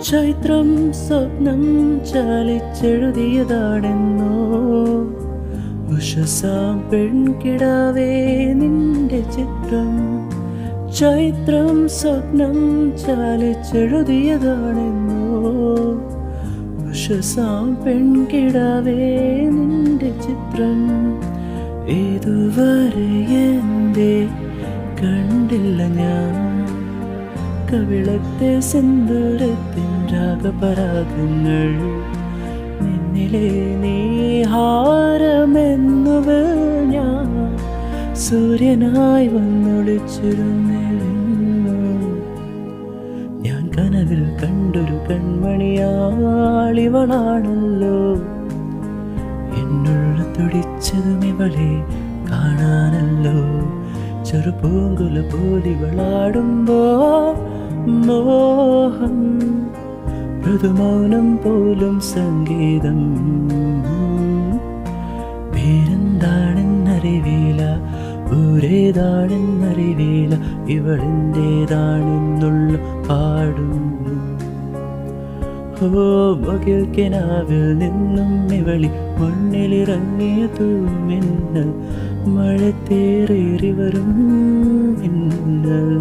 ചൈത്രം സ്വപ്നം ചാലിച്ചെഴുതിയതാണെന്നോ ഉഷസാം പെൺകിടാവേ നിന്റെ ചിത്രം. ചൈത്രം സ്വപ്നം ചാലിച്ചെഴുതിയതാണെന്നോ ഉഷസാം പെൺകിടാവേ നിന്റെ ചിത്രം. ഇതുവരെ എന്തേ കണ്ടില്ല ഞാൻ കവിളത്തെ സിന്ദൂരത്തിൻ രാഗപരാഗങ്ങൾ. നിന്നിലെ നീഹാരമെന്നുവേ ഞാൻ സൂര്യനായി വന്നൊളിച്ചിരുന്നു. ഞാൻ കനവിൽ കണ്ടൊരു കൺമണിയാളിവളാണല്ലോ. എന്നുള്ള തുടിച്ചതും ഇവളെ കാണാനല്ലോ. ചെറുപൂങ്കുല പോലിവളാടുമ്പോ മോഹം മൃദുമൗനം പോലും സംഗീതം. പേരെന്താണെന്നറിവില്ല, ഊരേതാണെന്നറിവില്ല, ഇവളെന്റേതാണെന്നുള്ള പാടുന്നു. ഓ മകിൽ കിനാവിൽ നിന്നും ഇവളി മണ്ണിലിറങ്ങിയ തൂമിന്നൽ, മഴ തേറേറി വരും മിന്നൽ.